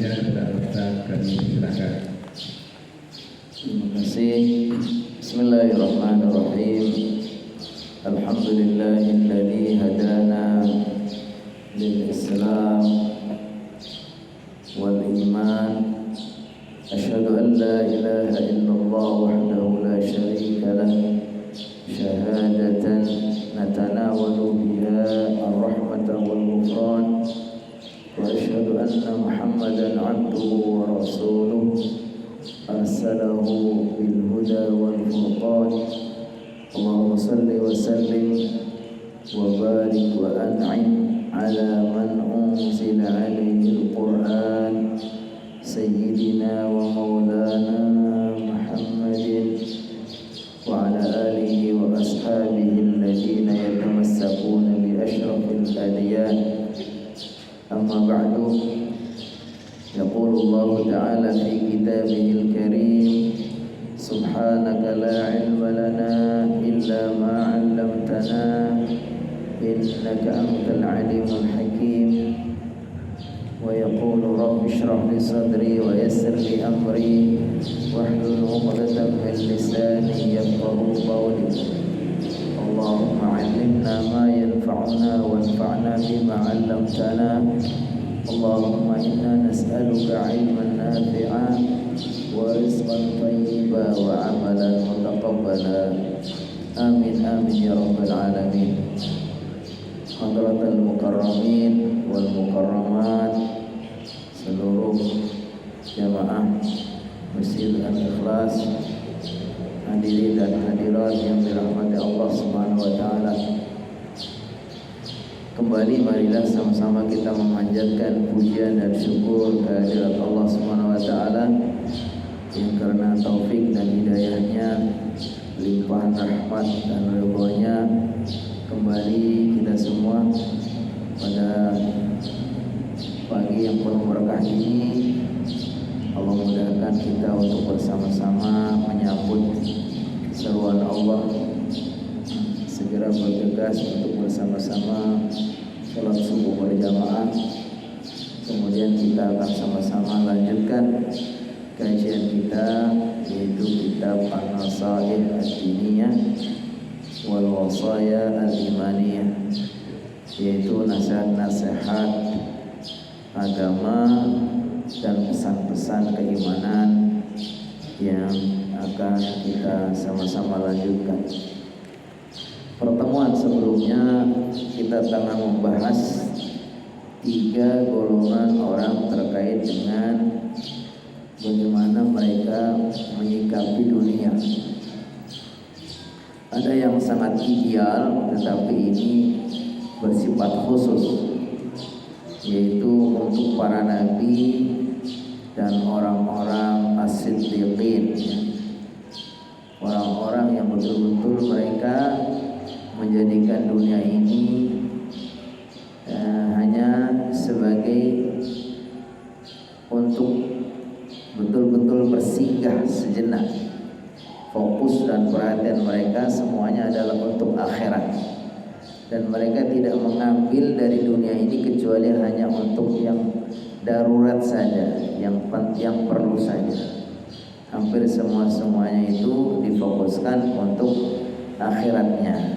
selanjutnya kepada Ustaz, kami silakan. Terima kasih. Bismillahirrahmanirrahim. Alhamdulillahilladzi hadana lil Islam wal iman. Asyhadu an la ilaha illallah wahdahu la syarika lah. Syahadatan natanawalu biha ar-rahmata wal ghufran. Wa asyhadu anna Muhammadan 'abduhu wa rasuluh. Arsalahu bil huda wal furqan. Allahumma salli wa sallim wa barik wa an'im ala man unzila alaihi al-Qur'an sayyidina wa maulana Muhammadin wa ala alihi wa ashabihi alladhina yatamassakuna bi ashrafil adyan. Amma ba'du. Yaqulu Allah Ta'ala fi kitabihil karim, subhanaka la ilma lana illa ma 'allamtana innaka antal alimul hakim. Wa yaqulu rabbi shrah li sadri wa yassir li amri wahlul 'uqdatam min lisani yafqahu qawli. Allahumma 'allimna ma yanfa'una wanfa'na bima 'allamtana. Allahumma inna nas'aluka 'ilman nafi'an wa rizqan thayyiban wa 'amalan mutaqabbala. Amin amin ya rabbal alamin. Hadratal mukarramin wal mukarramat, seluruh jamaah Masjid Al-Ikhlas, hadirin dan hadirat yang dirahmati Allah Subhanahu wa taala. Kembali marilah sama-sama kita memanjatkan pujian dan syukur kehadirat Allah Subhanahu wa taala yang karena taufik dan hidayahnya, limpahan rahmat dan ridhonya, kembali kita semua pada pagi yang penuh berkah ini. Allah mudahkan kita untuk bersama-sama menyambut seruan Allah, segera bergegas untuk bersama-sama sholat subuh berjamaah. Kemudian kita akan sama-sama lanjutkan kajian kita, yaitu kitab An-Nasaih Ad-Diniyah wal Wasaya Al-Imaniyah, yaitu nasihat-nasihat agama dan pesan-pesan keimanan yang akan kita sama-sama lanjutkan. Pertemuan sebelumnya kita tengah membahas 3 golongan orang terkait dengan bagaimana mereka menyikapi dunia. Ada yang sangat ideal, tetapi ini bersifat khusus, yaitu untuk para nabi dan orang-orang as-siddiqin, orang-orang yang betul-betul mereka menjadikan dunia ini hanya sebagai untuk betul-betul bersinggah sejenak. Fokus dan perhatian mereka semuanya adalah untuk akhirat, dan mereka tidak mengambil dari dunia ini kecuali hanya untuk yang darurat saja, yang perlu saja. Hampir semuanya itu difokuskan untuk akhiratnya.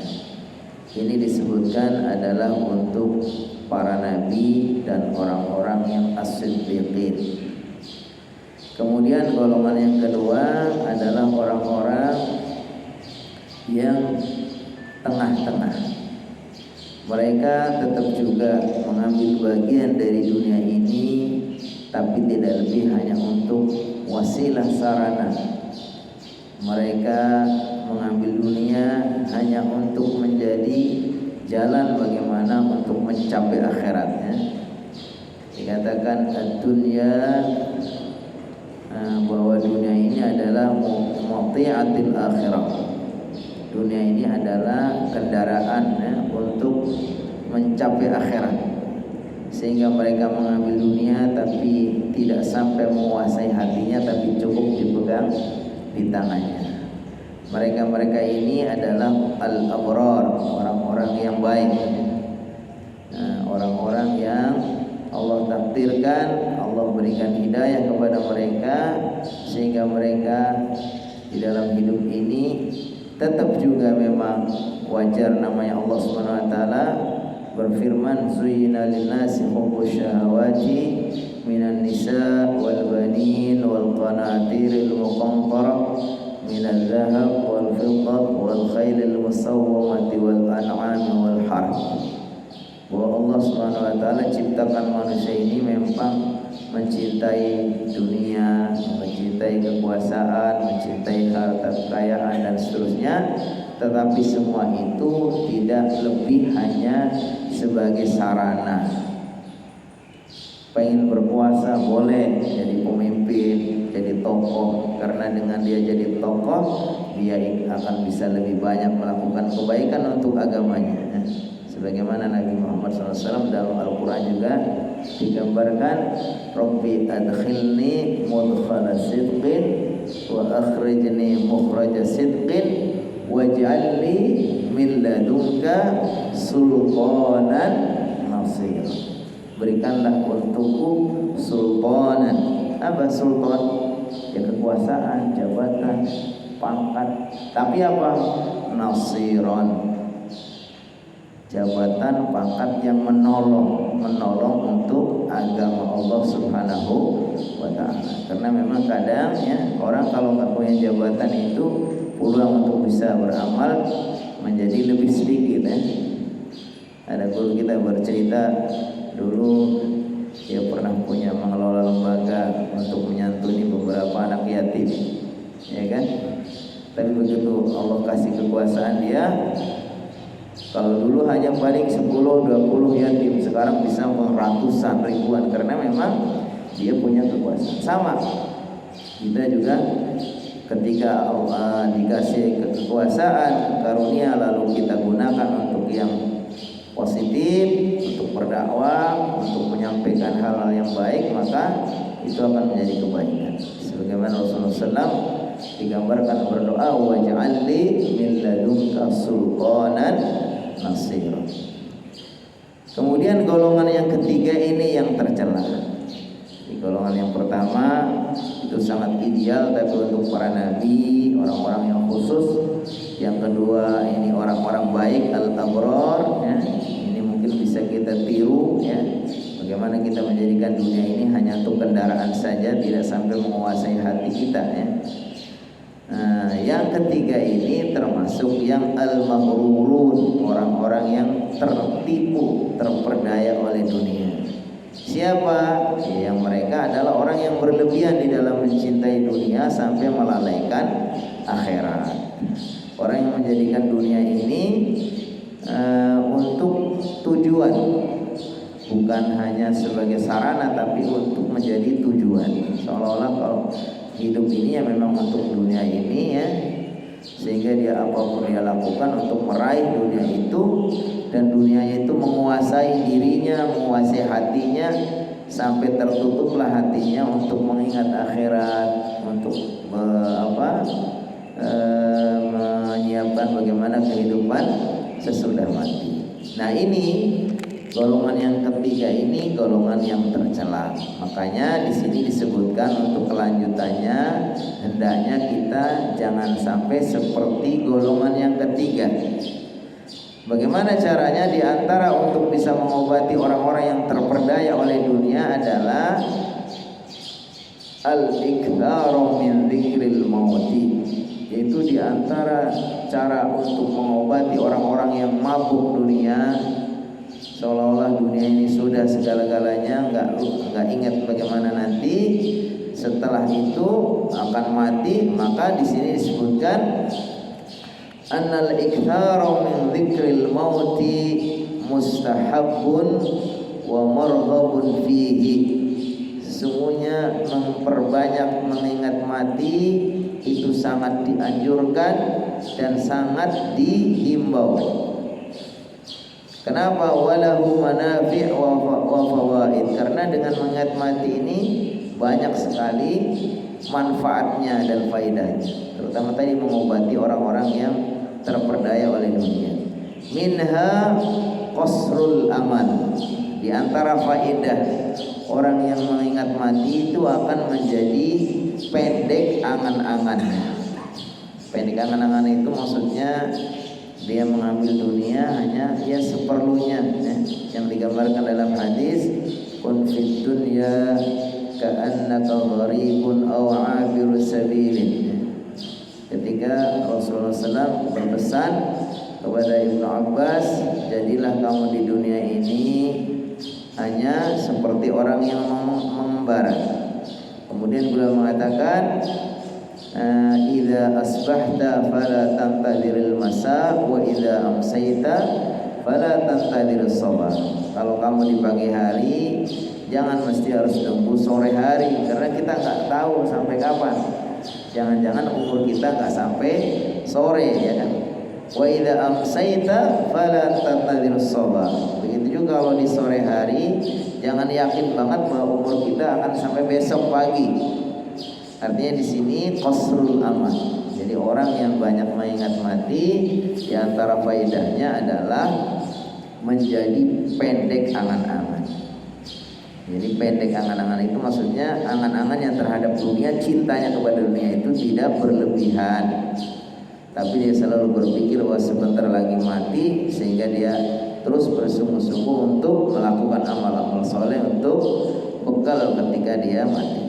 Ini disebutkan adalah untuk para nabi dan orang-orang yang as-siddiqin. Kemudian golongan yang kedua adalah orang-orang yang tengah-tengah. Mereka tetap juga mengambil bagian dari dunia ini, tapi tidak lebih hanya untuk wasilah sarana. Mereka mengambil dunia hanya untuk menjadi jalan bagaimana untuk mencapai akhiratnya. Dikatakan ad-dunya, bahwa dunia ini adalah mu'ti'atil akhirah. Dunia ini adalah kendaraan untuk mencapai akhirat, sehingga mereka mengambil dunia tapi tidak sampai menguasai hatinya, tapi cukup dipegang di tangannya. Mereka ini adalah al-abrar, orang-orang yang baik, orang-orang yang Allah takdirkan, Allah memberikan hidayah kepada mereka sehingga mereka di dalam hidup ini tetap juga memang wajar namanya Allah Subhanahu wa taala berfirman zuyyina lin-nasi hubbus syahawati minan nisa wal banin wal qanatiril muqantarah minal dhahab wal fiddah wal khailil musawwamati wal an'ami wal harth. Bahwa Allah Subhanahu wa taala ciptakan manusia ini memang mencintai dunia, mencintai kekuasaan, mencintai harta kekayaan dan seterusnya, tetapi semua itu tidak lebih hanya sebagai sarana. Pengen berkuasa boleh, jadi pemimpin, jadi tokoh, karena dengan dia jadi tokoh dia akan bisa lebih banyak melakukan kebaikan untuk agamanya. Sebagaimana Nabi Muhammad SAW dalam Al-Quran juga digambarkan, Rabbi adkhilni mudkhala sidqin wa akhrijni mukhraja sidqin waj'alni min ladunka sultanan nasir. Berikanlah untukku sultanan. Apa sultan? Ya kekuasaan, jabatan, pangkat. Tapi apa? Nasiron. Jabatan, pangkat yang menolong untuk agama Allah Subhanahu wa taala. Karena memang kadang ya orang kalau nggak punya jabatan itu peluang untuk bisa beramal menjadi lebih sedikit ya. Ada guru kita bercerita dulu dia pernah punya mengelola lembaga untuk menyantuni beberapa anak yatim, ya kan? Tapi begitu Allah kasih kekuasaan dia, kalau dulu hanya paling 10-20 yatim, sekarang bisa ratusan ribuan karena memang dia punya kekuasaan. Sama kita juga ketika Allah dikasih kekuasaan, karunia, lalu kita gunakan untuk yang positif, untuk berdakwah, untuk menyampaikan hal-hal yang baik, maka itu akan menjadi kebaikan. Sebagaimana Rasulullah SAW digambarkan berdoa, waj'alni min ladunka sultanan nasir. Kemudian golongan yang ketiga ini yang tercela. Di golongan yang pertama itu sangat ideal, tapi untuk para nabi, orang-orang yang khusus. Yang kedua ini orang-orang baik, al-abrar ya. Ini mungkin bisa kita tiru ya. Bagaimana kita menjadikan dunia ini hanya untuk kendaraan saja, tidak sampai menguasai hati kita ya. Nah, yang ketiga ini termasuk yang al-maghrurun, orang-orang yang tertipu, terperdaya oleh dunia. Siapa? Yang mereka adalah orang yang berlebihan di dalam mencintai dunia sampai melalaikan akhirat. Orang yang menjadikan dunia ini untuk tujuan, bukan hanya sebagai sarana, tapi untuk menjadi tujuan. Seolah-olah kalau hidup ini ya memang untuk dunia ini ya, sehingga dia apapun dia lakukan untuk meraih dunia itu, dan dunia itu menguasai dirinya, menguasai hatinya, sampai tertutuplah hatinya untuk mengingat akhirat, untuk menyiapkan bagaimana kehidupan sesudah mati. Nah ini golongan yang ketiga ini golongan yang tercela. Makanya di sini disebutkan untuk kelanjutannya hendaknya kita jangan sampai seperti golongan yang ketiga. Bagaimana caranya? Di antara untuk bisa mengobati orang-orang yang terperdaya oleh dunia adalah al-iktsaru min dzikril mauti. Yaitu di antara cara untuk mengobati orang-orang yang mabuk dunia, seolah-olah dunia ini sudah segala-galanya, nggak ingat bagaimana nanti setelah itu akan mati. Maka di sini disebutkan annal iktsaru min dzikril mauti mustahabbun wa marghabun fihi. Sesungguhnya memperbanyak mengingat mati itu sangat dianjurkan dan sangat dihimbau. Kenapa? Walahu manafi' wa fawaid. Karena dengan mengingat mati ini banyak sekali manfaatnya dan faedahnya. Terutama tadi mengobati orang-orang yang terperdaya oleh dunia. Minha qasrul amal. Di antara faedah orang yang mengingat mati itu akan menjadi pendek angan-angannya. Pendek angan-angan itu maksudnya dia mengambil dunia hanya ya seperlunya, ya. Yang digambarkan dalam hadis, kun fid dunya ka'annaka gharibun aw 'abiru sabilin. Ketika Rasulullah SAW berpesan kepada Ibnu Abbas, jadilah kamu di dunia ini hanya seperti orang yang mengembara. Kemudian beliau mengatakan, idza asbahta fala tantadhiril masa wa idza amsayta fala tantadhirus sabah. Kalau kamu di pagi hari jangan mesti harus tunggu sore hari, karena kita nggak tahu sampai kapan. Jangan-jangan umur kita nggak sampai sore, ya kan? Wa idza amsayta fala tantadhirus sabah. Begitu juga kalau di sore hari, jangan yakin banget bahwa umur kita akan sampai besok pagi. Artinya di sini qasrul amal. Jadi orang yang banyak mengingat mati, di antara faedahnya adalah menjadi pendek angan-angan. Jadi pendek angan-angan itu maksudnya angan-angan yang terhadap dunia, cintanya kepada dunia itu tidak berlebihan. Tapi dia selalu berpikir bahwa sebentar lagi mati, sehingga dia terus bersungguh-sungguh untuk melakukan amal-amal soleh untuk bekal ketika dia mati.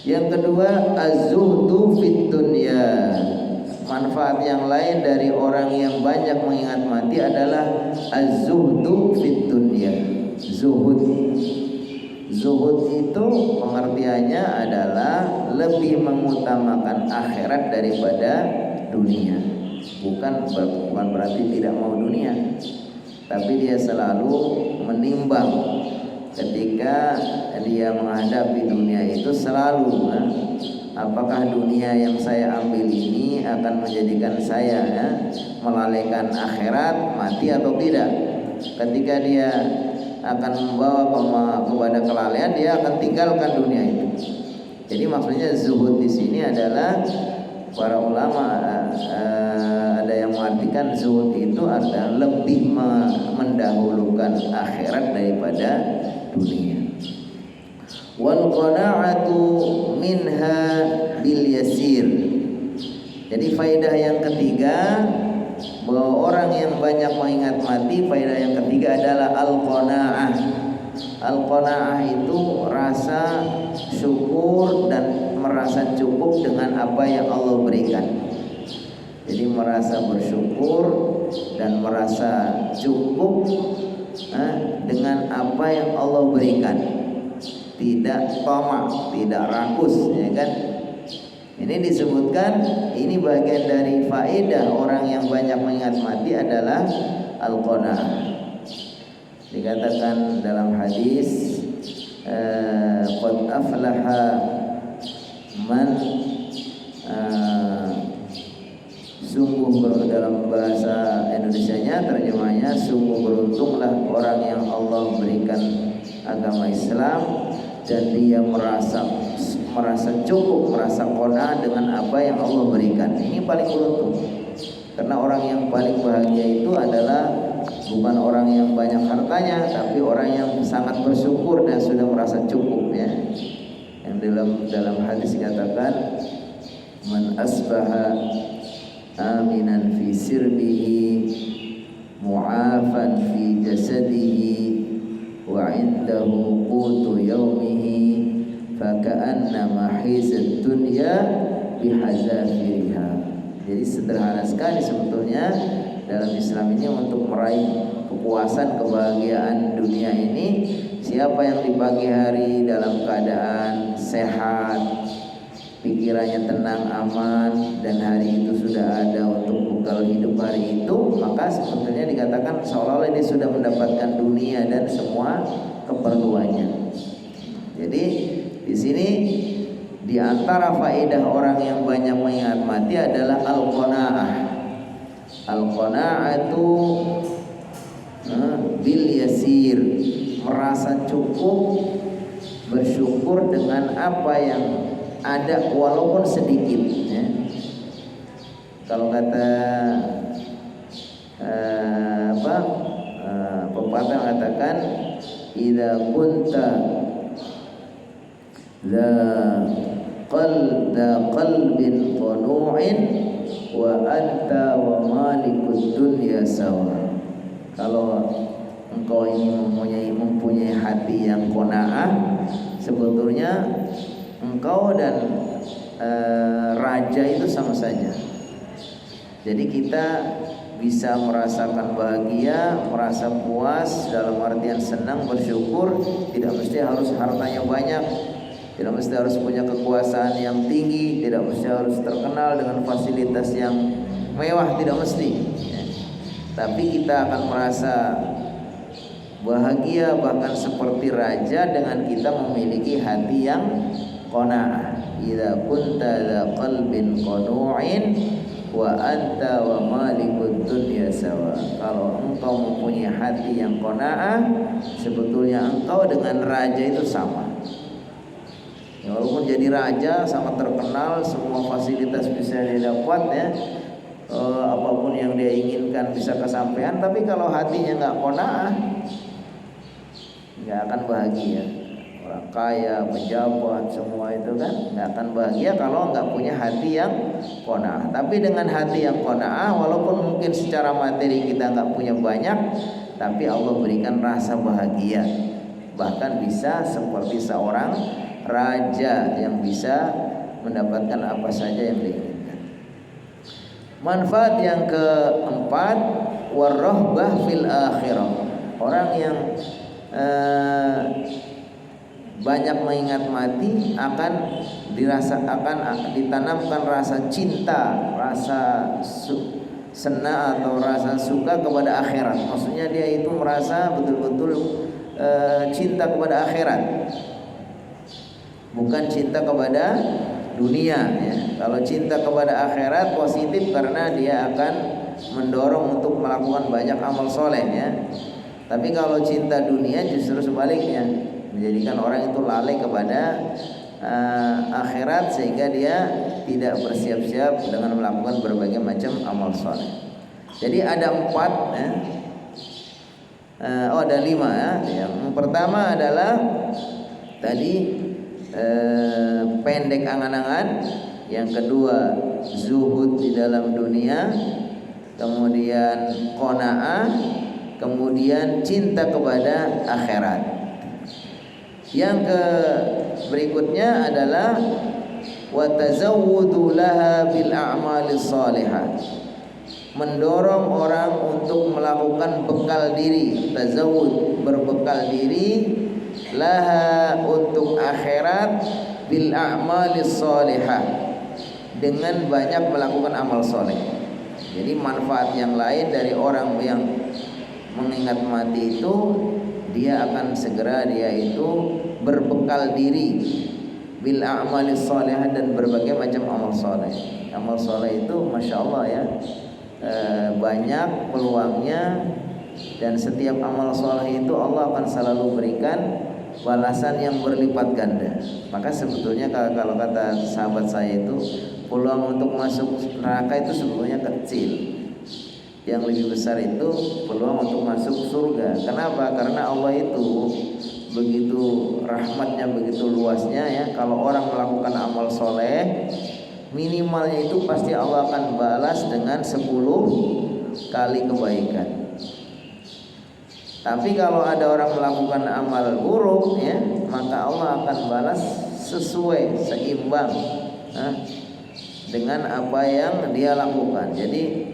Yang kedua, az-zuhdu fid dunya. Manfaat yang lain dari orang yang banyak mengingat mati adalah az-zuhdu fid dunya. Zuhud. Zuhud itu pengertiannya adalah lebih mengutamakan akhirat daripada dunia. Bukan berarti tidak mau dunia, tapi dia selalu menimbang ketika dia menghadapi dunia itu selalu, apakah dunia yang saya ambil ini akan menjadikan saya melalaikan akhirat, mati atau tidak. Ketika dia akan membawa kepada kelalaian, dia akan tinggalkan dunia itu. Jadi maksudnya zuhud di sini adalah, para ulama ada yang mengartikan zuhud itu adalah lebih mendahulukan akhirat daripada dunia. Wal qana'atu minha bil yasir. Jadi faedah yang ketiga, bahwa orang yang banyak mengingat mati, faedah yang ketiga adalah al-qana'ah. Al-qana'ah itu rasa syukur dan merasa cukup dengan apa yang Allah berikan. Jadi merasa bersyukur dan merasa cukup dengan apa yang Allah berikan. Tidak tamak, tidak rakus, ya kan? Ini disebutkan, ini bagian dari faedah orang yang banyak mengingat mati adalah al-qanaah. Dikatakan dalam hadis, qad aflaha man, sungguh dalam bahasa Indonesianya terjemahnya, sungguh beruntunglah orang yang Allah berikan agama Islam dan dia merasa cukup, merasa qanaah dengan apa yang Allah berikan. Ini paling beruntung. Karena orang yang paling bahagia itu adalah bukan orang yang banyak hartanya, tapi orang yang sangat bersyukur dan sudah merasa cukup, ya. Yang dalam hadis dikatakan, man asbaha aminan fi sirbihi mu'afan fi jasadihi wa indahu qutu yaumihi faka'annama hizat dunya bihazafiriha. Jadi sederhana sekali sebetulnya dalam Islam ini untuk meraih kepuasan, kebahagiaan dunia ini. Siapa yang di pagi hari dalam keadaan sehat, pikirannya tenang, aman, dan hari itu sudah ada untuk bekal hidup hari itu, maka sebetulnya dikatakan seolah-olah dia sudah mendapatkan dunia dan semua keperluannya. Jadi di sini di antara faedah orang yang banyak mengingat mati adalah al-qanaah. Al-qanaah itu bil yasir, merasa cukup, bersyukur dengan apa yang ada walaupun sedikit, ya. Kalau kata pepatah mengatakan, idza kunta Dza qalbin qanu'in wa anta wa malikud dunya sawa. Kalau engkau ini mempunyai hati yang qanaah, sebetulnya engkau dan raja itu sama saja. Jadi kita bisa merasakan bahagia, merasa puas, dalam artian senang, bersyukur. Tidak mesti harus hartanya banyak, tidak mesti harus punya kekuasaan yang tinggi, tidak mesti harus terkenal dengan fasilitas yang mewah, tidak mesti ya. Tapi kita akan merasa bahagia, bahkan seperti raja, dengan kita memiliki hati yang qanaah. Idza kunta dza qalbin qanu'in wa anta wa malikud dunya sawa. Kalau engkau mempunyai hati yang qanaah, sebetulnya engkau dengan raja itu sama. Ya, walaupun jadi raja sangat terkenal, semua fasilitas bisa dia dapat ya, apapun yang dia inginkan bisa kesampaian, tapi kalau hatinya nggak qanaah, nggak akan bahagia. Orang kaya, pejabat, semua itu kan nggak akan bahagia kalau nggak punya hati yang qanaah. Tapi dengan hati yang qanaah, walaupun mungkin secara materi kita nggak punya banyak, tapi Allah berikan rasa bahagia. Bahkan bisa seperti seorang raja yang bisa mendapatkan apa saja yang diinginkan. Manfaat yang keempat, warahbah fil akhirah. Orang yang banyak mengingat mati akan ditanamkan rasa cinta, rasa senang atau rasa suka kepada akhirat. Maksudnya dia itu merasa betul-betul cinta kepada akhirat, bukan cinta kepada dunia ya. Kalau cinta kepada akhirat positif karena dia akan mendorong untuk melakukan banyak amal soleh ya. Tapi kalau cinta dunia justru sebaliknya, menjadikan orang itu lalai kepada akhirat, sehingga dia tidak bersiap-siap dengan melakukan berbagai macam amal soleh. Jadi ada 4 ya. Ada 5 ya. Yang pertama adalah tadi pendek angan-angan. Yang kedua zuhud di dalam dunia. Kemudian qanaah. Kemudian cinta kepada akhirat. Yang berikutnya adalah wa tazawwudu laha bil a'malis shalihah. Mendorong orang untuk melakukan bekal diri, tazawwud, berbekal diri, laha, untuk akhirat, bil a'malis shalihah, dengan banyak melakukan amal soleh. Jadi manfaat yang lain dari orang yang mengingat mati itu, dia akan segera dia itu berbekal diri bil a'malis shalihah, dan berbagai macam amal soleh. Amal soleh itu masya Allah ya, banyak peluangnya, dan setiap amal soleh itu Allah akan selalu berikan balasan yang berlipat ganda. Maka sebetulnya kalau kata sahabat saya itu, peluang untuk masuk neraka itu sebetulnya kecil. Yang lebih besar itu peluang untuk masuk surga. Kenapa? Karena Allah itu begitu rahmatnya, begitu luasnya ya. Kalau orang melakukan amal soleh, minimalnya itu pasti Allah akan balas dengan 10 kali kebaikan. Tapi kalau ada orang melakukan amal buruk ya, maka Allah akan balas sesuai, seimbang dengan apa yang dia lakukan. Jadi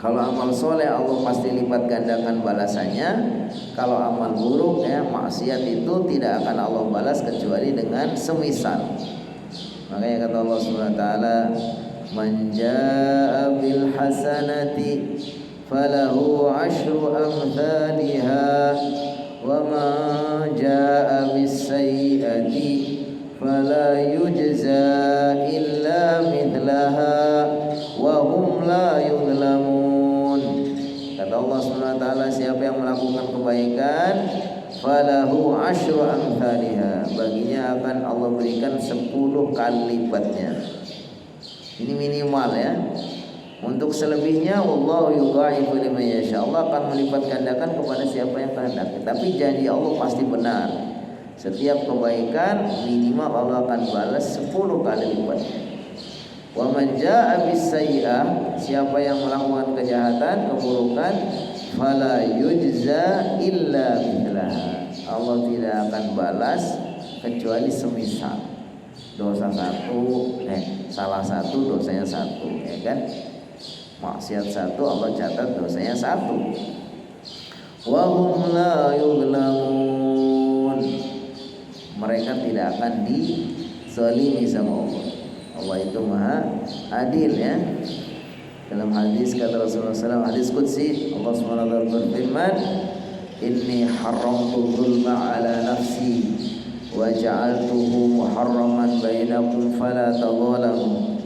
kalau amal soleh Allah pasti lipat gandakan balasannya. Kalau amal buruk ya, maksiat itu tidak akan Allah balas kecuali dengan semisal. Makanya kata Allah Subhanahu wa taala, man jaa bil hasanati falahu asyru amthaliha wa man jaa bis sayyi'ati fala yujza illa mithlaha wa hum la yuzlamun. Kata Allah Subhanahu wa taala, siapa yang melakukan kebaikan, falahu asyru amthaliha, baginya akan Allah berikan 10 kali lipatnya. Ini minimal ya. Untuk selebihnya wallahu yudha'ifu liman yasha, Allah akan melipat gandakan kepada siapa yang kehendaki. Tapi janji Allah pasti benar. Setiap kebaikan minimal Allah akan balas 10 kali lipat. Wa man jaa'a bis-sayyi'ah, siapa yang melakukan kejahatan, keburukan, fala yujza illa mithlaha, Allah tidak akan balas kecuali semisal. Salah satu dosanya satu, ya kan? Maksiat satu Allah catat dosanya satu. Wa hum la yuzlamun, mereka tidak akan dizalimi sama Allah. Allah itu maha adil, ya. Dalam hadis kata Rasulullah SAW, hadis qudsi, Allah SWT berfirman, inni haramtu zulma ala nafsi wa ja'altuhu muharraman bainakum fala tadzalamu.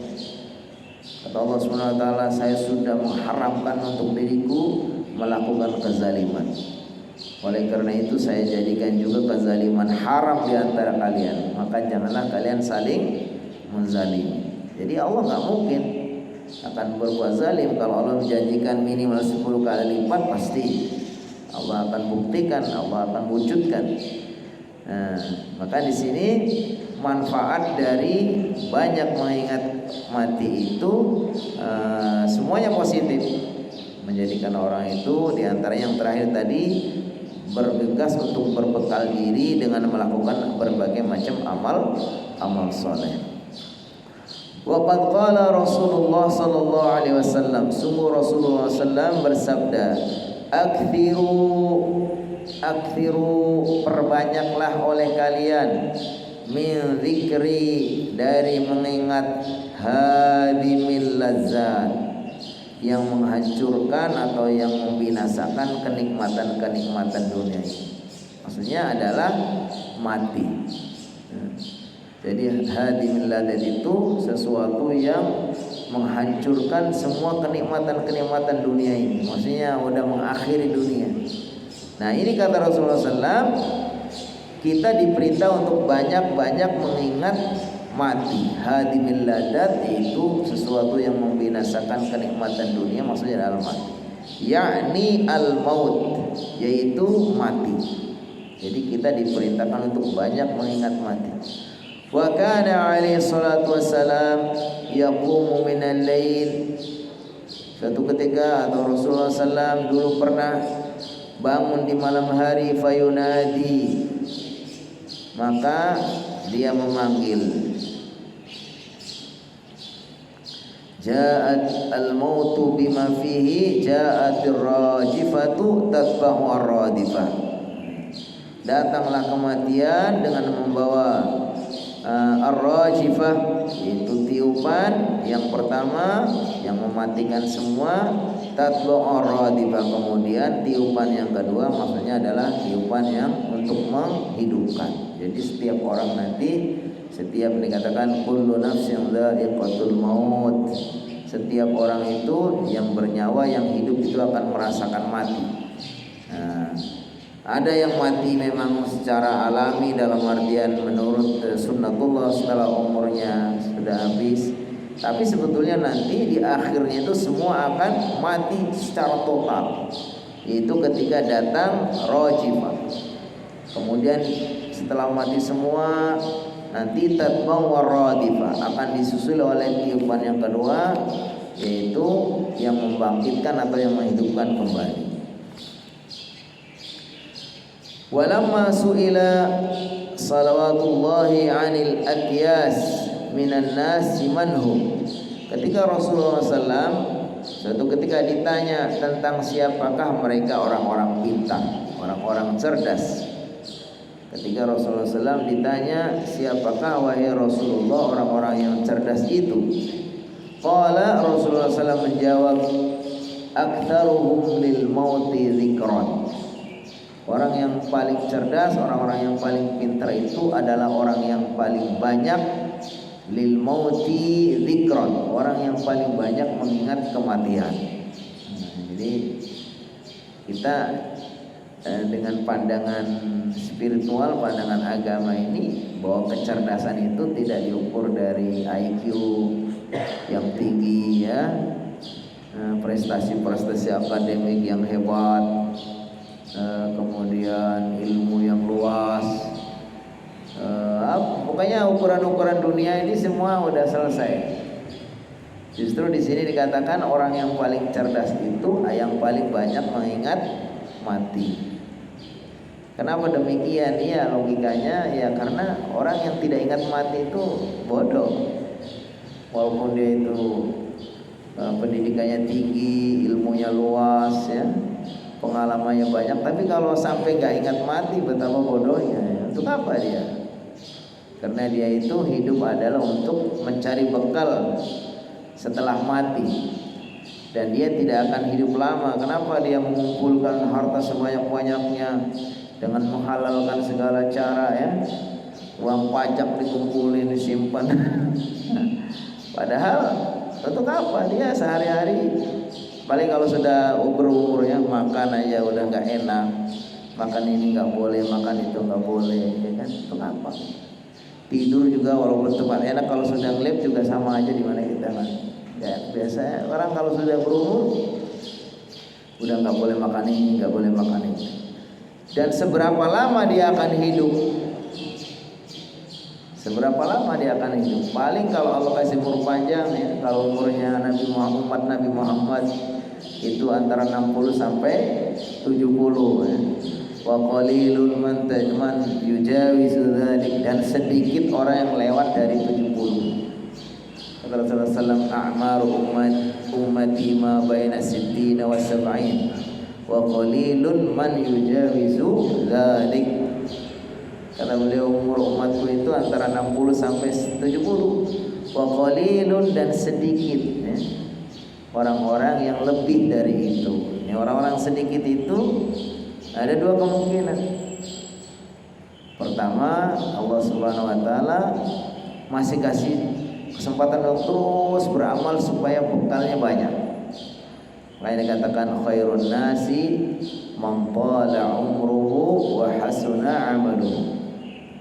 Kata Allah SWT, saya sudah mengharamkan untuk diriku melakukan kezaliman. Oleh karena itu saya jadikan juga kezaliman haram di antara kalian, maka janganlah kalian saling menzalimi. Jadi Allah nggak mungkin akan berbuat zalim. Kalau Allah menjanjikan minimal 10 kali lipat, pasti Allah akan buktikan, Allah akan wujudkan. Nah, maka di sini manfaat dari banyak mengingat mati itu semuanya positif, menjadikan orang itu diantara yang terakhir tadi bergegas untuk berbekal diri dengan melakukan berbagai macam amal soleh. Waqad qala Rasulullah sallallahu alaihi wasallam, sungguh Rasulullah sallam bersabda, akthiru, perbanyaklah oleh kalian, min zikri, dari mengingat hadimil lazzat, yang menghancurkan atau yang membinasakan kenikmatan-kenikmatan dunia ini. Maksudnya adalah mati. Jadi hadimil lazzat itu sesuatu yang menghancurkan semua kenikmatan-kenikmatan dunia ini. Maksudnya udah mengakhiri dunia. Nah, ini kata Rasulullah SAW, kita diperintah untuk banyak-banyak mengingat mati. Hadimil ladat itu sesuatu yang membinasakan kenikmatan dunia, maksudnya adalah mati. Yakni al-maut, yaitu mati. Jadi kita diperintahkan untuk banyak mengingat mati. Wa kana alaihi salatu wassalam yaqumu minal lail. Suatu ketika atau Rasulullah SAW dulu pernah bangun di malam hari, fayunadi, maka dia memanggil, ja'at al-mautu bima fihi ja'atir rajifatu tatba'u ar-radifah. Datanglah kematian dengan membawa ar-rajifah, yaitu tiupan yang pertama yang mematikan semua, tatba'u ar-radifah, kemudian tiupan yang kedua maksudnya adalah tiupan yang untuk menghidupkan. Jadi setiap orang nanti, setiap dikatakan kullu nafsin dha'iqatul maut, setiap orang itu yang bernyawa, yang hidup itu akan merasakan mati. Nah, ada yang mati memang secara alami, dalam artian menurut sunnatullah setelah umurnya sudah habis. Tapi sebetulnya nanti di akhirnya itu semua akan mati secara total, yaitu ketika datang rajifah. Kemudian setelah mati semua, nanti tatba'u ar-radifah, akan disusul oleh tiupan yang kedua, yaitu yang membangkitkan atau yang menghidupkan kembali. Walamma su'ila salawatullahi 'anil akyas minan nasi manhum, ketika Rasulullah SAW suatu ketika ditanya tentang siapakah mereka orang-orang pintar, orang-orang cerdas. Ketika Rasulullah SAW ditanya siapakah wahai Rasulullah orang-orang yang cerdas itu, qala, Rasulullah SAW menjawab, aktsaruhum lil mauti dzikran. Orang yang paling cerdas, orang-orang yang paling pintar itu adalah orang yang paling banyak lil mauti dzikran, orang yang paling banyak mengingat kematian. Jadi kita dengan pandangan spiritual, pandangan agama ini, bahwa kecerdasan itu tidak diukur dari IQ yang tinggi, ya, prestasi-prestasi akademik yang hebat, kemudian ilmu yang luas, Pokoknya ukuran-ukuran dunia ini semua udah selesai. Justru di sini dikatakan orang yang paling cerdas itu yang paling banyak mengingat mati. Kenapa demikian? Ya logikanya ya karena orang yang tidak ingat mati itu bodoh. Walaupun dia itu pendidikannya tinggi, ilmunya luas ya, pengalamannya banyak, tapi kalau sampai gak ingat mati betapa bodohnya ya. Untuk apa dia? Karena dia itu hidup adalah untuk mencari bekal setelah mati, dan dia tidak akan hidup lama. Kenapa dia mengumpulkan harta sebanyak-banyaknya dengan menghalalkan segala cara ya, uang pajak dikumpulin disimpan padahal untuk apa? Dia sehari-hari paling kalau sudah berumur ya makan aja udah nggak enak, makan ini nggak boleh, makan itu nggak boleh ya kan. Untuk apa? Tidur juga walaupun tempat enak kalau sudah ngelip juga sama aja di mana kita kan. Ya, biasanya orang kalau sudah berumur udah nggak boleh makan ini, nggak boleh makan ini. Dan seberapa lama dia akan hidup? Seberapa lama dia akan hidup? Paling kalau Allah kasih umur panjang ya, kalau umurnya Nabi Muhammad itu antara 60 sampai 70 ya. Wa qalilun man yujawizu dzalik, dan sedikit orang yang lewat dari 70. Kata Rasulullah sallallahu alaihi wasallam, a'maru ummati ma baina 60 wa 70 wa qalilun man yujawizu dzalik. Kata beliau umur umatku itu antara 60 sampai 70. Wa qalilun, dan sedikit ya, orang-orang yang lebih dari itu. Ini orang-orang sedikit itu ada dua kemungkinan. Pertama, Allah Subhanahu wa taala masih kasih kesempatan untuk terus beramal supaya bekalnya banyak. Makanya dikatakan khairun nasi man tala umruhu wa hasuna amaluhu.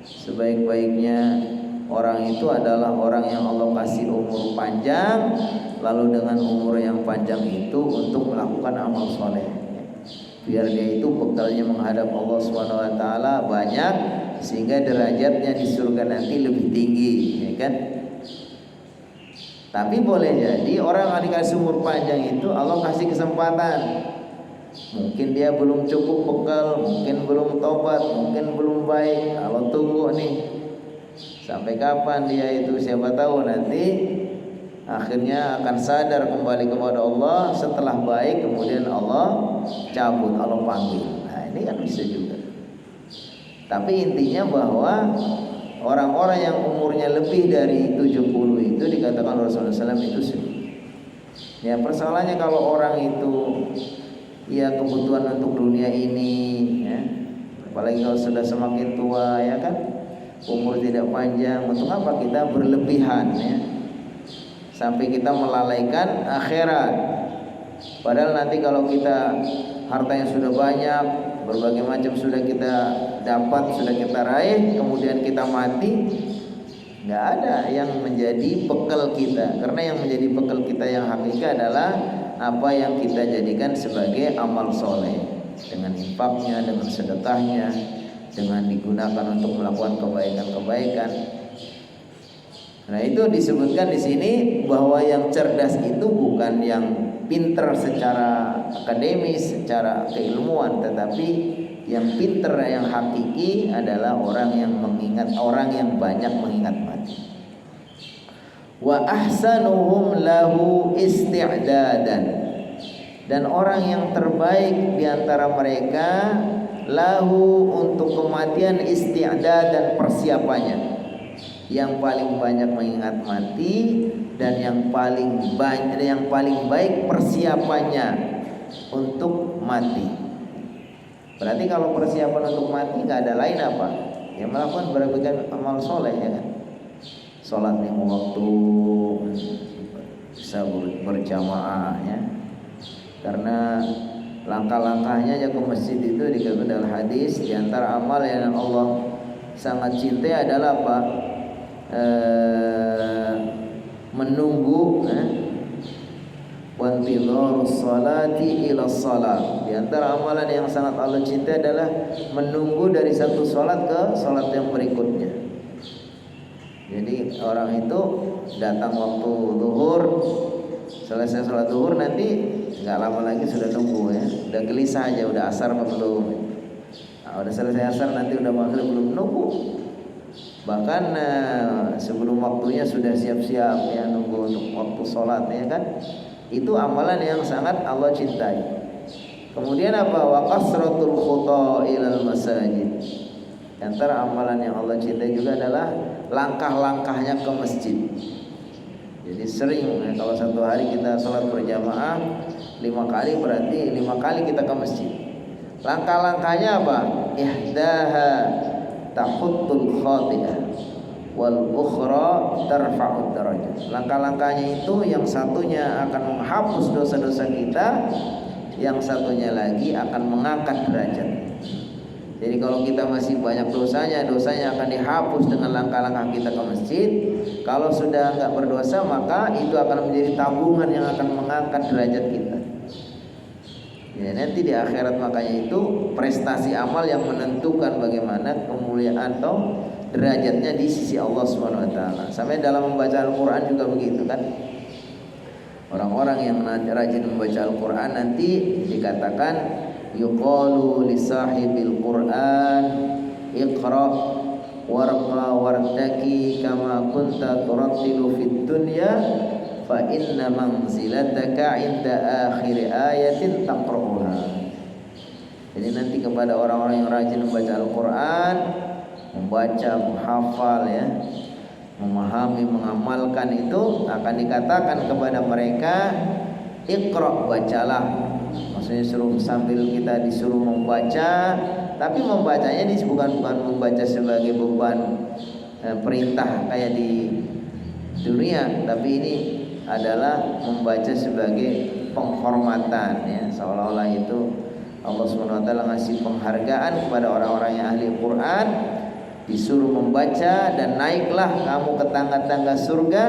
Sebaik-baiknya orang itu adalah orang yang Allah kasih umur panjang, lalu dengan umur yang panjang itu untuk melakukan amal soleh, biar dia itu bekalnya menghadap Allah SWT banyak, sehingga derajatnya di surga nanti lebih tinggi ya kan. Tapi boleh jadi orang yang dikasih umur panjang itu Allah kasih kesempatan, mungkin dia belum cukup bekal, mungkin belum tobat, mungkin belum baik. Allah tunggu nih sampai kapan dia itu, siapa tahu nanti akhirnya akan sadar kembali kepada Allah setelah baik, kemudian Allah cabut, Allah panggil. Nah ini kan bisa juga. Tapi intinya bahwa orang-orang yang umurnya lebih dari 70 itu dikatakan Rasulullah SAW itu sedih. Ya persoalannya kalau orang itu ya kebutuhan untuk dunia ini ya, apalagi kalau sudah semakin tua ya kan, umur tidak panjang, untuk apa kita berlebihan ya, sampai kita melalaikan akhirat. Padahal nanti kalau kita hartanya sudah banyak, berbagai macam sudah kita dapat, sudah kita raih, kemudian kita mati, nggak ada yang menjadi bekal kita. Karena yang menjadi bekal kita yang hakiki adalah apa yang kita jadikan sebagai amal soleh, dengan infaknya, dengan sedekahnya, dengan digunakan untuk melakukan kebaikan-kebaikan. Nah itu disebutkan di sini bahwa yang cerdas itu bukan yang pinter secara akademis, secara keilmuan, tetapi yang pinter, yang hakiki adalah orang yang mengingat, orang yang banyak mengingat mati. Wa ahsanuhum lahu isti'dadan, dan orang yang terbaik di antara mereka lahu untuk kematian isti'dadan, persiapannya. Yang paling banyak mengingat mati dan yang paling banyak, yang paling baik persiapannya untuk mati. Berarti kalau persiapan untuk mati nggak ada lain apa? Ya melakukan berbagai amal soleh ya kan. Sholat lima waktu, bisa berjamaah ya. Karena langkah-langkahnya aja ke masjid itu dikatakan dalam hadis, di antara amal yang Allah sangat cintai adalah apa? Menunggu wantidharus salati ila salat. Di antara amalan yang sangat Allah cintai adalah menunggu dari satu salat ke salat yang berikutnya. Jadi orang itu datang waktu zuhur, selesai sholat zuhur nanti nggak lama lagi sudah nunggu ya, udah gelisah aja, udah asar apa belum. Nah, udah selesai asar nanti udah maghrib belum, nunggu. Bahkan sebelum waktunya sudah siap-siap ya, nunggu untuk waktu sholat ya kan. Itu amalan yang sangat Allah cintai. Kemudian apa? Wa kasratul khuta ilal masajid. Antara amalan yang Allah cintai juga adalah langkah-langkahnya ke masjid. Jadi sering ya, kalau satu hari kita sholat berjamaah 5 kali, berarti 5 kali kita ke masjid. Langkah-langkahnya apa? Ihdaha tahuttul khati'ah wal ukhra tarfa'ud darajat. Langkah-langkahnya itu yang satunya akan menghapus dosa-dosa kita, yang satunya lagi akan mengangkat derajat. Jadi kalau kita masih banyak dosanya akan dihapus dengan langkah-langkah kita ke masjid. Kalau sudah enggak berdosa, maka itu akan menjadi tabungan yang akan mengangkat derajat kita. Ya, nanti di akhirat makanya itu prestasi amal yang menentukan bagaimana kemuliaan atau derajatnya di sisi Allah Subhanahu wa taala. Sampai dalam membaca Al-Qur'an juga begitu kan. Orang-orang yang rajin membaca Al-Qur'an nanti dikatakan yuqalu li sahibil Qur'an iqra warqa wartaki kama kunta turattilu fid dunya fa inna manzilataka 'inda akhir ayatin taqra'uha. Jadi nanti kepada orang-orang yang rajin membaca Al-Qur'an, membaca, menghafal ya, memahami, mengamalkan, itu akan dikatakan kepada mereka iqra, bacalah. Maksudnya sambil kita disuruh membaca, tapi membacanya ini bukan membaca sebagai beban perintah kayak di dunia, tapi ini adalah membaca sebagai penghormatan ya, seolah-olah itu Allah SWT ngasih penghargaan kepada orang-orang yang ahli Quran, disuruh membaca dan naiklah kamu ke tangga-tangga surga,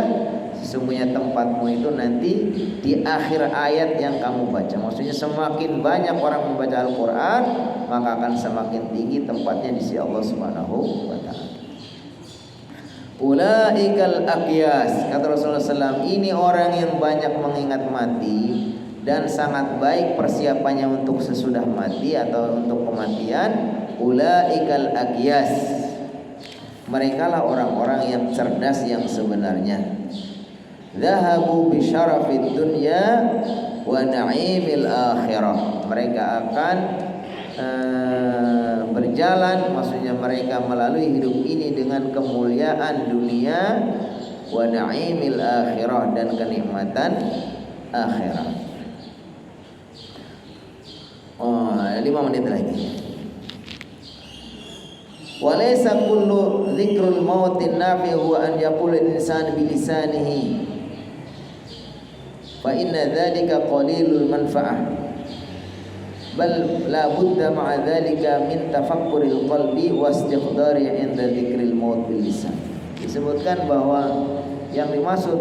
sesungguhnya tempatmu itu nanti di akhir ayat yang kamu baca. Maksudnya semakin banyak orang membaca Al-Quran, maka akan semakin tinggi tempatnya di sisi Allah Subhanahu wa taala. Ulaikal aqyas, kata Rasulullah SAW, ini orang yang banyak mengingat mati dan sangat baik persiapannya untuk sesudah mati atau untuk kematian. Ulaikal aqyas, mereka lah orang-orang yang cerdas yang sebenarnya. Zahabu bi syarafid dunya wa na'imil akhirah. Mereka akan berjalan, maksudnya mereka melalui hidup ini dengan kemuliaan dunia, wa na'imil akhirah, dan kenikmatan akhirat. 5 menit lagi. Walaysa kullu dzikrul mautin nafi huwa an yaqula al-insan bi lisanihi fa inna dzalika qalilul manfa'ah bal la budda ma'a dzalika min tafakkuril qalbi wa istighdari 'inda dzikril maut bil lisan. Disebutkan bahwa yang dimaksud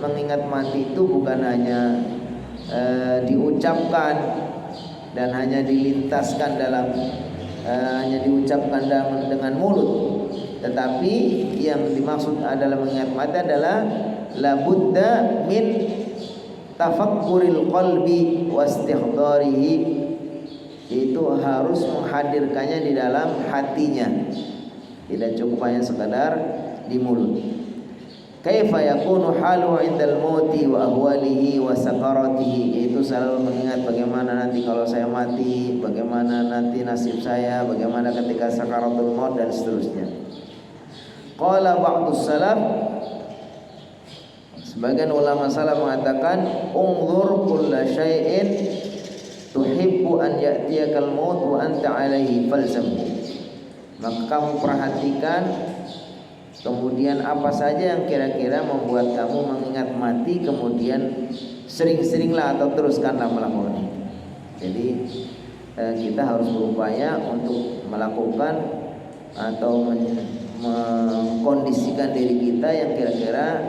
mengingat mati itu bukan hanya diucapkan dan hanya dilintaskan dalam hanya diucapkan dengan mulut, tetapi yang dimaksud adalah mengingat mati adalah la budda min tafakkuril qalbi wastighdarihi, itu harus menghadirkannya di dalam hatinya, tidak cukup hanya sekadar di mulut. Kaifa yakunu halu 'indal mauti wa ahwalihi wa sakaratihi, itu selalu mengingat bagaimana nanti kalau saya mati, bagaimana nanti nasib saya, bagaimana ketika sakaratul maut dan seterusnya. Qala ba'dus salaf, sebagian ulama salaf mengatakan unzur kulla syai'in tuhibbu an ya'tiyakal maut wa anta 'alaihi falzamhu. Maka kamu perhatikan kemudian apa saja yang kira-kira membuat kamu mengingat mati, kemudian sering-seringlah atau teruskanlah melakukannya. Jadi kita harus berupaya untuk melakukan atau mengkondisikan diri kita yang kira-kira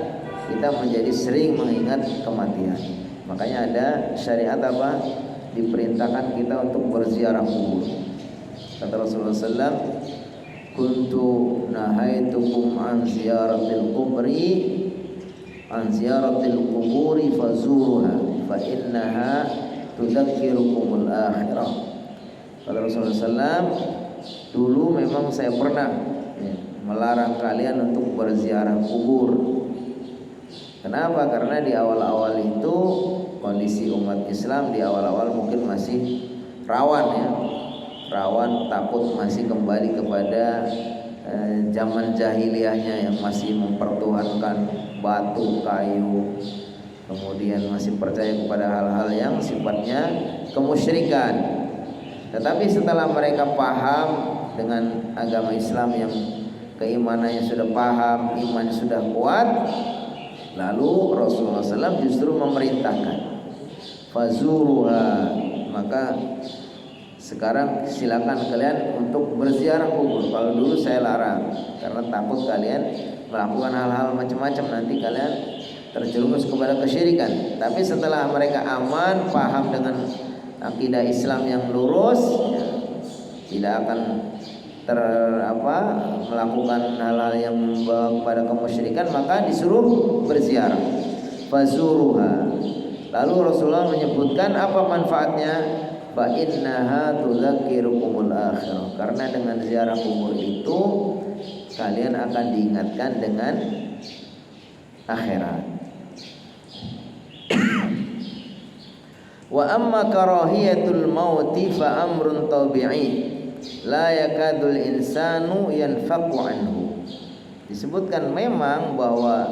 kita menjadi sering mengingat kematian. Makanya ada syariat apa? Diperintahkan kita untuk berziarah kubur. Kata Rasulullah SAW, kuntu nahaitukum an ziyaratil quburi fazuruha fa innaha tudzakirukumul akhirah. Kata Rasulullah SAW, dulu memang saya pernah melarang kalian untuk berziarah kubur. Kenapa? Karena di awal-awal itu kondisi umat Islam di awal-awal mungkin masih rawan, rawan takut masih kembali kepada zaman jahiliyahnya yang masih mempertuhankan batu, kayu, kemudian masih percaya kepada hal-hal yang sifatnya kemusyrikan. Tetapi setelah mereka paham dengan agama Islam yang keimanannya sudah paham, iman sudah kuat, lalu Rasulullah SAW justru memerintahkan fazuruha, maka sekarang silakan kalian untuk berziarah kubur. Kalau dulu saya larang karena takut kalian melakukan hal-hal macam-macam, nanti kalian terjerumus kepada kesyirikan. Tapi setelah mereka aman, paham dengan akidah Islam yang lurus, tidak akan melakukan hal-hal yang membawa kepada kemusyrikan, maka disuruh berziarah. Fazuruha. Lalu Rasulullah menyebutkan apa manfaatnya? Fa innaha tudzakirukumul akhirah. Karena dengan ziarah kubur itu kalian akan diingatkan dengan akhirat. Wa amma karahiyatul mauti fa amrun tabi'i la yakadul insanu yanfaqu anhu. Disebutkan memang bahwa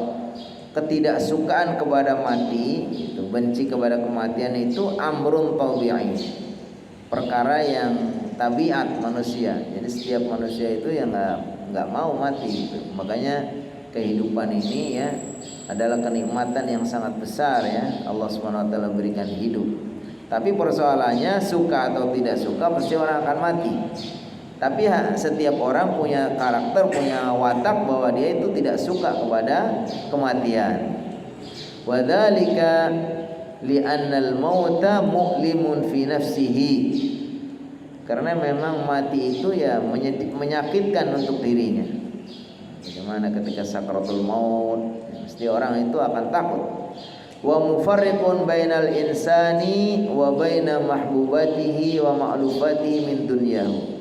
ketidaksukaan kepada mati, itu benci kepada kematian itu amrun tabi'i, perkara yang tabiat manusia. Jadi setiap manusia itu yang nggak mau mati gitu. Makanya kehidupan ini ya adalah kenikmatan yang sangat besar ya, Allah Subhanahu wa taala berikan hidup. Tapi persoalannya suka atau tidak suka pasti orang akan mati. Tapi setiap orang punya karakter, punya watak bahwa dia itu tidak suka kepada kematian. Wa dzalika li'annal mauta mu'limun fi nafsihi. Karena memang mati itu ya menyakitkan untuk dirinya. Bagaimana ketika sakaratul maut, pasti orang itu akan takut. Wa mufarriqun bainal insani wa baina mahbubatihi wa ma'lufatihi min dunyahu.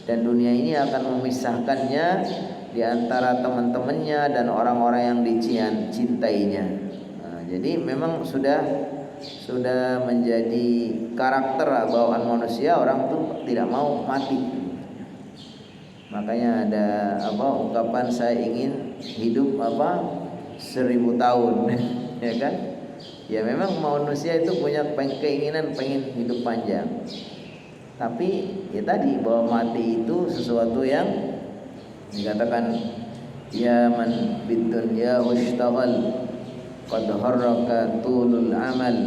Dan dunia ini akan memisahkannya di antara teman-temannya dan orang-orang yang dicintainya. Nah, jadi memang sudah menjadi karakter bawaan manusia, orang tuh tidak mau mati. Makanya ada ungkapan saya ingin hidup 1000 tahun ya kan? Ya memang manusia itu punya keinginan pengen hidup panjang. Tapi ya tadi bahwa mati itu sesuatu yang dikatakan ya man bidunya washtaghal qad harraka tulul amal.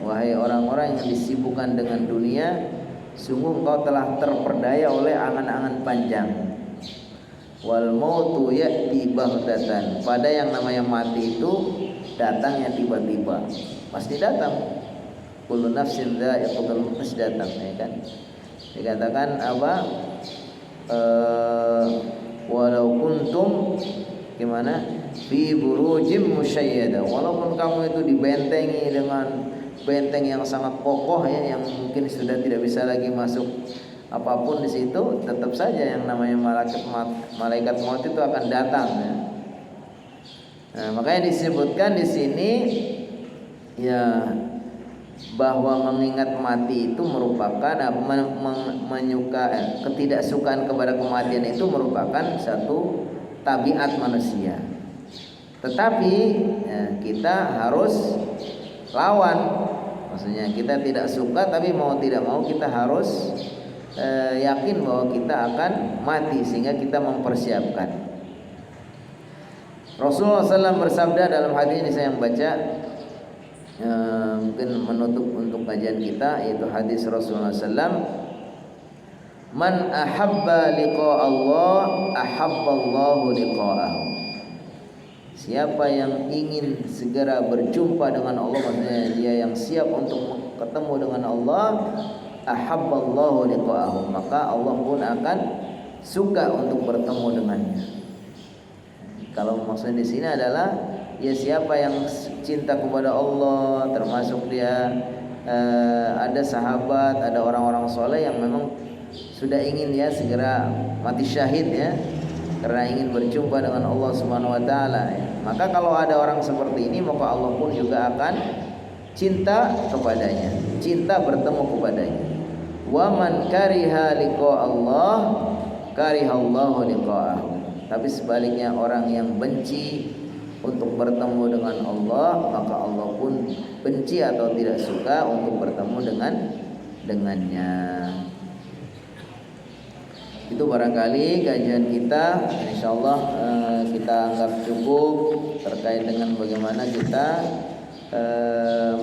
Wahai orang-orang yang disibukkan dengan dunia, sungguh engkau telah terperdaya oleh angan-angan panjang. Wal mautu ya'ti baghtatan. Pada yang namanya mati itu datangnya tiba-tiba. Pasti datang. Kullu nafsin dha'iqatul maut, datang ya kan? Dikatakan walau kuntum gimana fi burujim musyayyada, walaupun kamu itu dibentengi dengan benteng yang sangat kokoh ya, yang mungkin sudah tidak bisa lagi masuk apapun di situ, tetap saja yang namanya malaikat maut itu akan datang ya. Nah, makanya disebutkan di sini ya bahwa mengingat mati itu merupakan ketidaksukaan kepada kematian itu merupakan satu tabiat manusia. Tetapi ya, kita harus lawan. Maksudnya kita tidak suka, tapi mau tidak mau kita harus yakin bahwa kita akan mati, sehingga kita mempersiapkan. Rasulullah SAW bersabda dalam hadis ini, saya yang baca mungkin menutup untuk kajian kita, yaitu hadis Rasulullah SAW, man ahabba liqa Allah ahabba Allahu liqa'ahu. Siapa yang ingin segera berjumpa dengan Allah, maksudnya dia yang siap untuk ketemu dengan Allah, ahabba Allahu liqa'ahu, maka Allah pun akan suka untuk bertemu dengannya. Kalau maksudnya di sini adalah ya siapa yang cinta kepada Allah, termasuk dia ada sahabat, ada orang-orang soleh yang memang sudah ingin ya segera mati syahid ya, karena ingin berjumpa dengan Allah Subhanahu wa taala ya. Maka kalau ada orang seperti ini, maka Allah pun juga akan cinta kepadanya, cinta bertemu kepadanya. Wa man kariha liqa Allah karihallahu liqa'ahu. Tapi sebaliknya orang yang benci untuk bertemu dengan Allah, maka Allah pun benci atau tidak suka untuk bertemu dengannya. Itu barangkali kajian kita, insyaallah kita anggap cukup terkait dengan bagaimana kita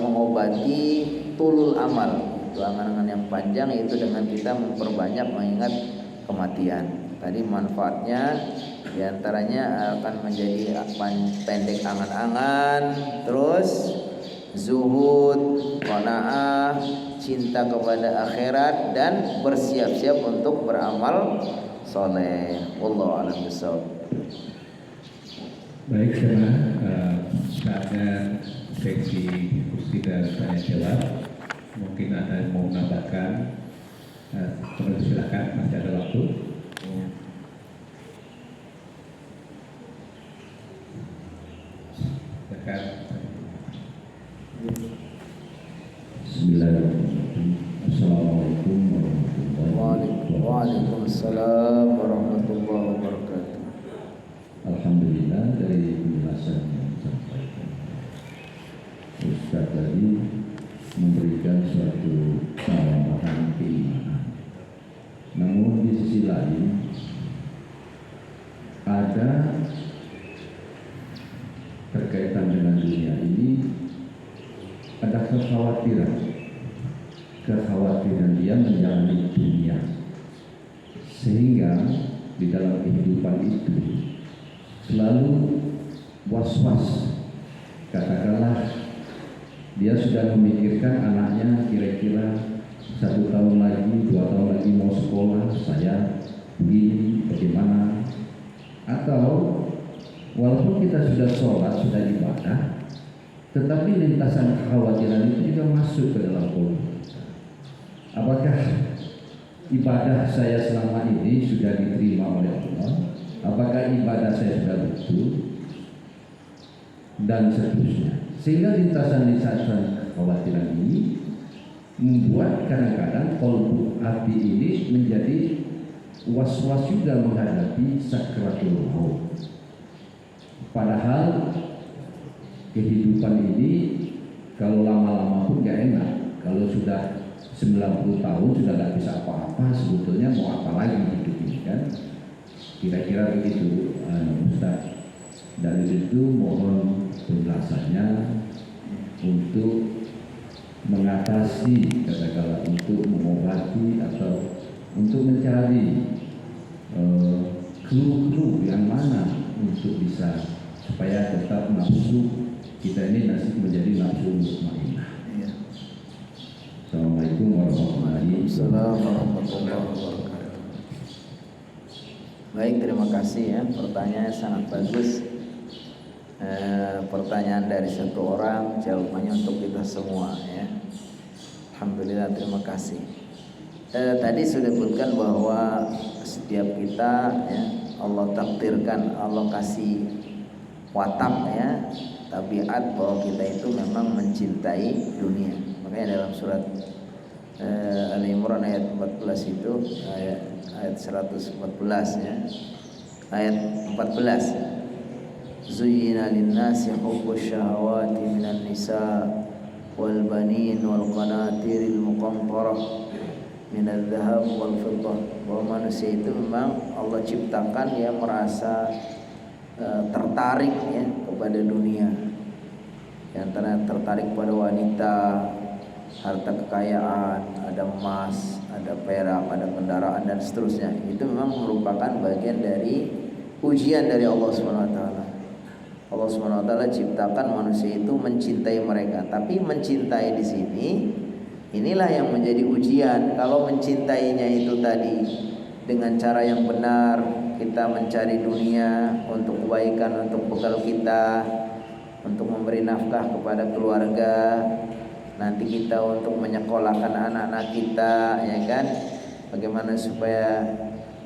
mengobati tulul amal, itu angan-angan yang panjang, yaitu dengan kita memperbanyak mengingat kematian. Tadi manfaatnya diantaranya akan menjadi pendek angan-angan, terus zuhud, qanaah, cinta kepada akhirat, dan bersiap-siap untuk beramal soleh. Wallahu a'lam bishawab. Baik, jemaah, saatnya sesi diskusi dan tanya jawab. Mungkin ada yang mau menambahkan, silakan, masih ada waktu. Bismillahirrahmanirrahim. Assalamualaikum warahmatullahi wabarakatuh. Waalaikumsalam warahmatullahi wabarakatuh. Alhamdulillah, dari penjelasan yang disampaikan Ustaz tadi memberikan suatu tambahan keimanan. Namun di sisi lain ada berkaitan dengan dunia ini, ada kekhawatiran dia menjalani dunia, sehingga di dalam kehidupan itu selalu was-was. Katakanlah dia sudah memikirkan anaknya kira-kira 1 tahun lagi, 2 tahun lagi mau sekolah, saya begini, bagaimana. Atau walaupun kita sudah sholat, sudah ibadah, tetapi lintasan kekhawatiran itu juga masuk ke dalam kolom. Apakah ibadah saya selama ini sudah diterima oleh Allah? Apakah ibadah saya sudah betul? Dan seterusnya. Sehingga lintasan-lintasan kekhawatiran ini membuat kadang-kadang kolbu hati ini menjadi was-was juga menghadapi sakratul maut. Padahal kehidupan ini kalau lama-lama pun gak enak. Kalau sudah 90 tahun sudah gak bisa apa-apa, sebetulnya mau apa lagi hidup ini kan? Kira-kira begitu Ustaz. Dari itu mohon penjelasannya untuk mengatasi, katakanlah untuk mengobati atau untuk mencari clue-clue yang mana untuk bisa supaya tetap nafsu kita ini menjadi nafsu mutmainnah. Ya. Assalamualaikum warahmatullahi wabarakatuh. Baik, terima kasih ya, pertanyaannya sangat bagus. Pertanyaan dari satu orang, jawabannya untuk kita semua ya. Alhamdulillah, terima kasih. Tadi sudah disebutkan bahwa setiap kita ya, Allah takdirkan, Allah kasih watak ya, tabiat bahwa kita itu memang mencintai dunia. Makanya dalam surat Al-Imran ayat 14 itu ayat 114 ya. Ayat 14. Zuyyina lin-nasi hubbus syahawati minan nisa wal banin wal qanatiril muqantarah minadh dhahab wal fiddah. Bahwa manusia itu memang Allah ciptakan ya merasa tertarik ya kepada dunia. Di antara tertarik pada wanita, harta kekayaan, ada emas, ada perak, ada kendaraan dan seterusnya. Itu memang merupakan bagian dari ujian dari Allah Subhanahu wa taala. Allah Subhanahu wa taala ciptakan manusia itu mencintai mereka, tapi mencintai di sini inilah yang menjadi ujian. Kalau mencintainya itu tadi dengan cara yang benar. Kita mencari dunia untuk kebaikan, untuk bekal kita, untuk memberi nafkah kepada keluarga, nanti kita untuk menyekolahkan anak-anak kita, ya kan? Bagaimana supaya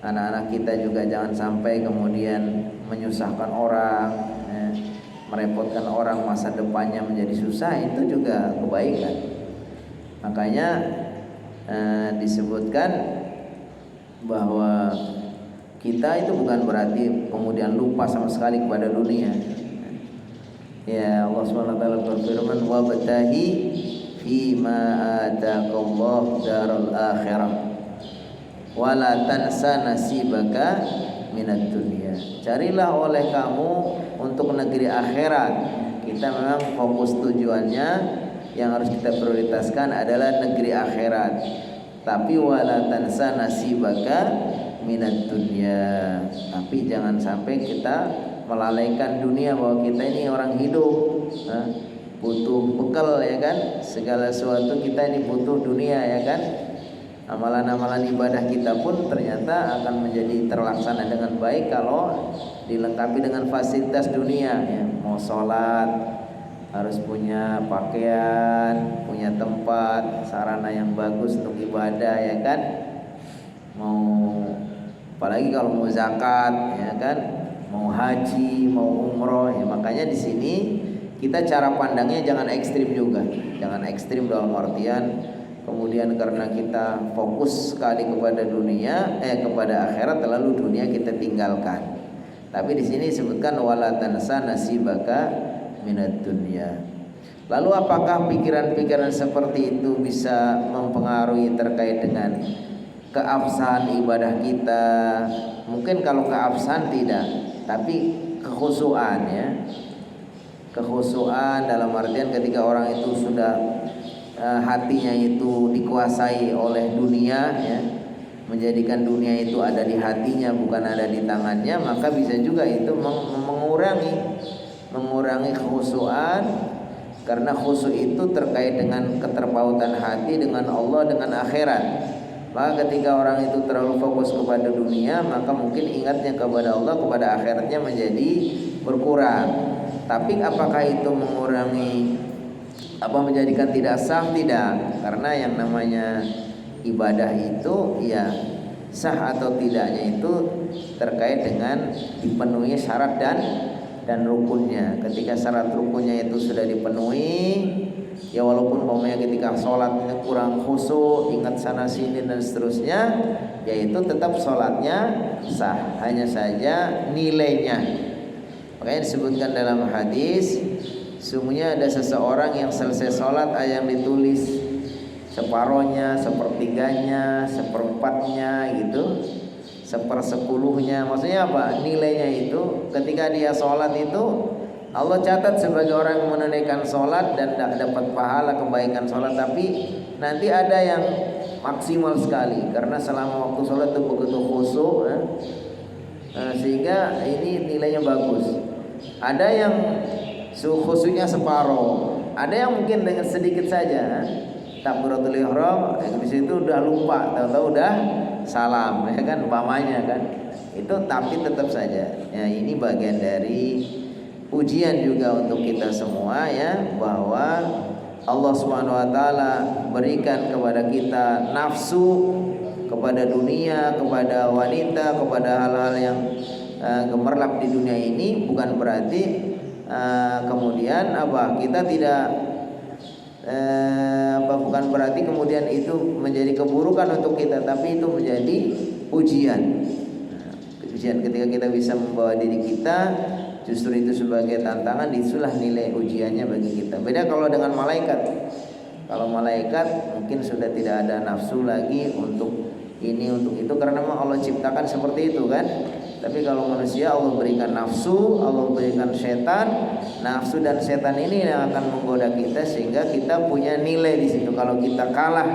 anak-anak kita juga jangan sampai kemudian menyusahkan orang, ya, merepotkan orang, masa depannya menjadi susah, itu juga kebaikan. Makanya disebutkan bahwa kita itu bukan berarti kemudian lupa sama sekali kepada dunia. Ya, Allah SWT berfirman, wabtahi fima ataqallahu daral akhirah wala tansa nasibaka minad dunya. Carilah oleh kamu untuk negeri akhirat. Kita memang fokus tujuannya yang harus kita prioritaskan adalah negeri akhirat. Tapi wala tansa nasibaka minad dunya. Tapi jangan sampai kita melalaikan dunia, bahwa kita ini orang hidup, butuh bekal, ya kan? Segala sesuatu kita ini butuh dunia, ya kan? Amalan-amalan ibadah kita pun ternyata akan menjadi terlaksana dengan baik kalau dilengkapi dengan fasilitas dunia, ya. Mau sholat harus punya pakaian, punya tempat, sarana yang bagus untuk ibadah, ya kan? Apalagi kalau mau zakat, ya kan? Mau haji, mau umroh, ya. Makanya di sini kita cara pandangnya jangan ekstrim juga, jangan ekstrim dalam artian kemudian karena kita fokus sekali kepada dunia, kepada akhirat, lalu dunia kita tinggalkan. Tapi di sini disebutkan wala tansa nasibaka minad dunya. Lalu apakah pikiran-pikiran seperti itu bisa mempengaruhi terkait dengan keabsahan ibadah kita? Mungkin kalau keabsahan tidak, tapi kekhusyuan, ya. Kekhusyuan dalam artian ketika orang itu sudah hatinya itu dikuasai oleh dunia, ya, menjadikan dunia itu ada di hatinya bukan ada di tangannya, maka bisa juga itu mengurangi kekhusyuan, karena khusyuk itu terkait dengan keterpautan hati dengan Allah, dengan akhirat. Maka ketika orang itu terlalu fokus kepada dunia, maka mungkin ingatnya kepada Allah, kepada akhiratnya menjadi berkurang. Tapi apakah itu menjadikan tidak sah? Tidak, karena yang namanya ibadah itu ya sah atau tidaknya itu terkait dengan dipenuhi syarat dan rukunnya. Ketika syarat rukunnya itu sudah dipenuhi, ya walaupun umpamanya ketika sholatnya kurang khusyuk, ingat sana sini dan seterusnya, ya itu tetap sholatnya sah, hanya saja nilainya. Makanya disebutkan dalam hadis, sungguhnya ada seseorang yang selesai sholat ada yang ditulis separohnya, sepertiganya, seperempatnya gitu, sepersepuluhnya. Maksudnya apa? Nilainya itu ketika dia sholat itu Allah catat sebagai orang yang menunaikan sholat dan dapat pahala kebaikan sholat. Tapi nanti ada yang maksimal sekali karena selama waktu sholat itu begitu khusyuk, sehingga ini nilainya bagus. Ada yang khusyuknya separuh, ada yang mungkin dengan sedikit saja takbiratul ihram, di situ udah lupa, tahu-tahu udah salam, ya kan, umpamanya kan. Itu tapi tetap saja, ya ini bagian dari ujian juga untuk kita semua, ya, bahwa Allah Subhanahu wa taala berikan kepada kita nafsu kepada dunia, kepada wanita, kepada hal-hal yang gemerlap di dunia ini, bukan berarti kemudian kita tidak bukan berarti kemudian itu menjadi keburukan untuk kita, tapi itu menjadi ujian. Ujian ketika kita bisa membawa diri kita, justru itu sebagai tantangan, itulah nilai ujiannya bagi kita. Beda kalau dengan malaikat. Kalau malaikat mungkin sudah tidak ada nafsu lagi untuk ini untuk itu, karena memang Allah ciptakan seperti itu kan. Tapi kalau manusia Allah berikan nafsu, Allah berikan setan. Nafsu dan setan ini yang akan menggoda kita sehingga kita punya nilai di situ. Kalau kita kalah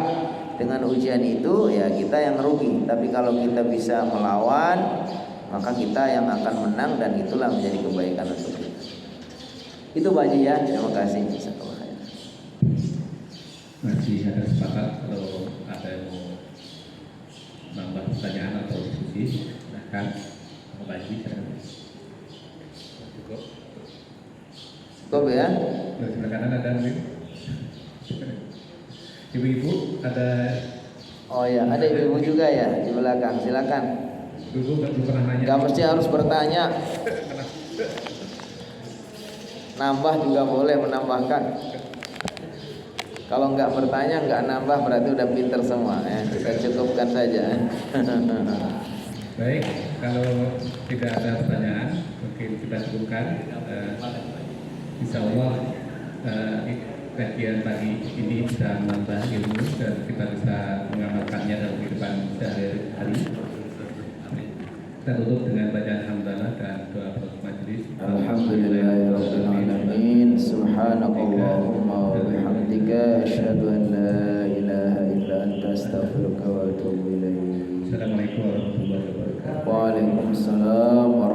dengan ujian itu, ya kita yang rugi. Tapi kalau kita bisa melawan, maka kita yang akan menang, dan itulah menjadi kebaikan untuk kita. Itu Pak Haji, ya. Terima kasih. Masih ada sepakat kalau ada yang mau nambah pertanyaan atau Silakan. Mau lagi silakan. Cukup. Cukup ya. Di sebelah kanan ada mungkin. Ibu-ibu ada. Oh ya, ada ibu juga ya di belakang. Silakan. Ibu belum pernah nanya. Gak mesti harus bertanya. Nambah juga boleh, menambahkan. Kalau nggak bertanya, nggak nambah berarti udah pinter semua ya. Kita cukupkan saja. Baik, kalau tidak ada pertanyaan, mungkin kita cukupkan. Insya Allah kajian pagi ini bisa menambah ilmu dan kita bisa mengamalkannya dalam kehidupan sehari-hari. Kita tutup dengan bacaan hamdalah dan doa penutup majelis. Alhamdulillahirabbil alamin. Subhanakallahumma wa bihamdika asyhadu an la ilaha illa anta astaghfiruka wa atubu ilaik. Assalamualaikum warahmatullahi wabarakatuh. Waalaikumsalam warahmatullahi